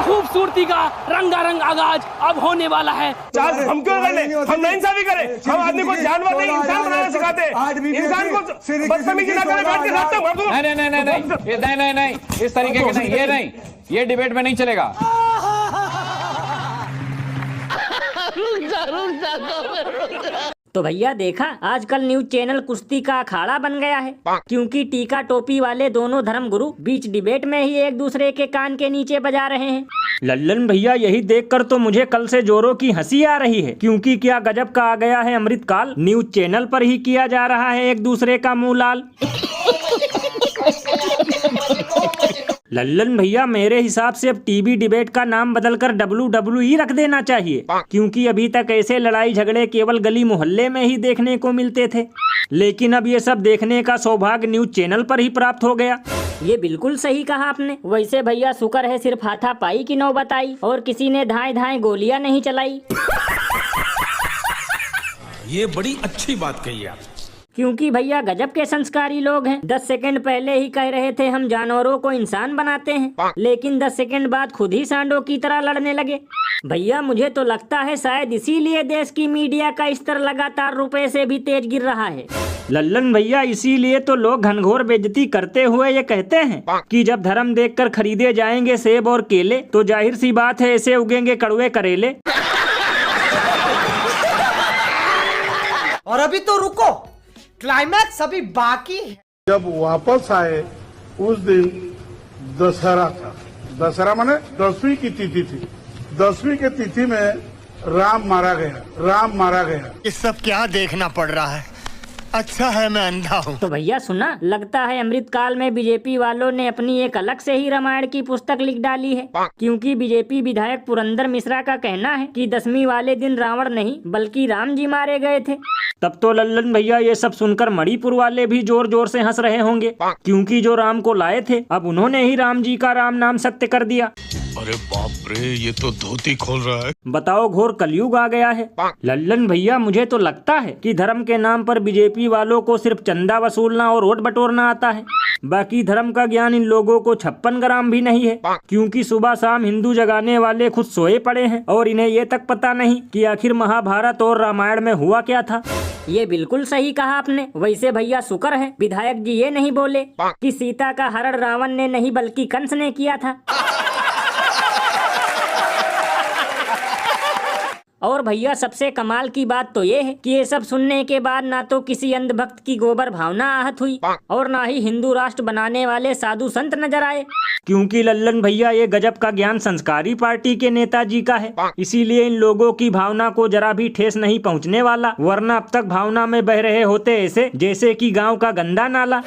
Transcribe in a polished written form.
खूबसूरती का रंगारंग आगाज अब होने वाला है। हम क्यों करने, हम नाइंसाफी करें? हम आदमी को जानवर नहीं इंसान बनाना सिखाते हैं। इंसान को बदतमीजी ना करें, बैठ के साथ में भर दो। नहीं, इस तरीके के नहीं, ये डिबेट में नहीं चलेगा। तो भैया देखा, आजकल न्यूज चैनल कुश्ती का अखाड़ा बन गया है, क्योंकि टीका टोपी वाले दोनों धर्मगुरु बीच डिबेट में ही एक दूसरे के कान के नीचे बजा रहे हैं। लल्लन भैया यही देखकर तो मुझे कल से जोरों की हंसी आ रही है, क्योंकि क्या गजब का आ गया है अमृतकाल। न्यूज चैनल पर ही किया जा रहा है एक दूसरे का मुंह लाल। लल्लन भैया मेरे हिसाब से अब टीवी डिबेट का नाम बदलकर WWE रख देना चाहिए, क्योंकि अभी तक ऐसे लड़ाई झगड़े केवल गली मोहल्ले में ही देखने को मिलते थे, लेकिन अब ये सब देखने का सौभाग्य न्यूज चैनल पर ही प्राप्त हो गया। ये बिल्कुल सही कहा आपने। वैसे भैया शुक्र है सिर्फ हाथापाई की नौबत आई और किसी ने धाए धाए गोलियां नहीं चलाई। ये बड़ी अच्छी बात कही आप, क्योंकि भैया गजब के संस्कारी लोग हैं। 10 सेकंड पहले ही कह रहे थे हम जानवरों को इंसान बनाते हैं, लेकिन 10 सेकंड बाद खुद ही सांडों की तरह लड़ने लगे। भैया मुझे तो लगता है शायद इसीलिए देश की मीडिया का स्तर लगातार रुपए से भी तेज गिर रहा है। लल्लन भैया इसीलिए तो लोग घनघोर बेइज्जती करते हुए ये कहते हैं कि जब धर्म देखकर खरीदे जाएंगे सेब और केले, तो जाहिर सी बात है ऐसे उगेंगे कड़वे करेले। और अभी तो रुको, क्लाइमैक्स अभी बाकी है। जब वापस आए उस दिन दशहरा था। दशहरा माने 10वीं की तिथि थी। 10वीं की तिथि में राम मारा गया। ये सब क्या देखना पड़ रहा है? अच्छा है मैं अंधा हूँ। तो भैया सुना, लगता है अमृतकाल में बीजेपी वालों ने अपनी एक अलग से ही रामायण की पुस्तक लिख डाली है, क्योंकि बीजेपी विधायक पुरंदर मिश्रा का कहना है कि 10वीं वाले दिन रावण नहीं बल्कि राम जी मारे गए थे। तब तो लल्लन भैया ये सब सुनकर मणिपुर वाले भी जोर जोर से हंस रहे होंगे, क्योंकि जो राम को लाए थे अब उन्होंने ही राम जी का राम नाम सत्य कर दिया। अरे बाप रे, ये तो धोती खोल रहा है। बताओ, घोर कलयुग आ गया है। लल्लन भैया मुझे तो लगता है कि धर्म के नाम पर बीजेपी वालों को सिर्फ चंदा वसूलना और वोट बटोरना आता है। बाकी धर्म का ज्ञान इन लोगों को 56 ग्राम भी नहीं है, क्योंकि सुबह शाम हिंदू जगाने वाले खुद सोए पड़े हैं और इन्हें ये तक पता नहीं कि आखिर महाभारत और रामायण में हुआ क्या था। ये बिल्कुल सही कहा आपने। वैसे भैया शुक्र है विधायक जी ये नहीं बोले कि सीता का हरण रावण ने नहीं बल्कि कंस ने किया था। और भैया सबसे कमाल की बात तो ये है कि ये सब सुनने के बाद ना तो किसी अंधभक्त की गोबर भावना आहत हुई और ना ही हिंदू राष्ट्र बनाने वाले साधु संत नजर आए, क्योंकि लल्लन भैया ये गजब का ज्ञान संस्कारी पार्टी के नेताजी का है, इसीलिए इन लोगों की भावना को जरा भी ठेस नहीं पहुंचने वाला, वरना अब तक भावना में बह रहे होते ऐसे जैसे कि गांव का गंदा नाला।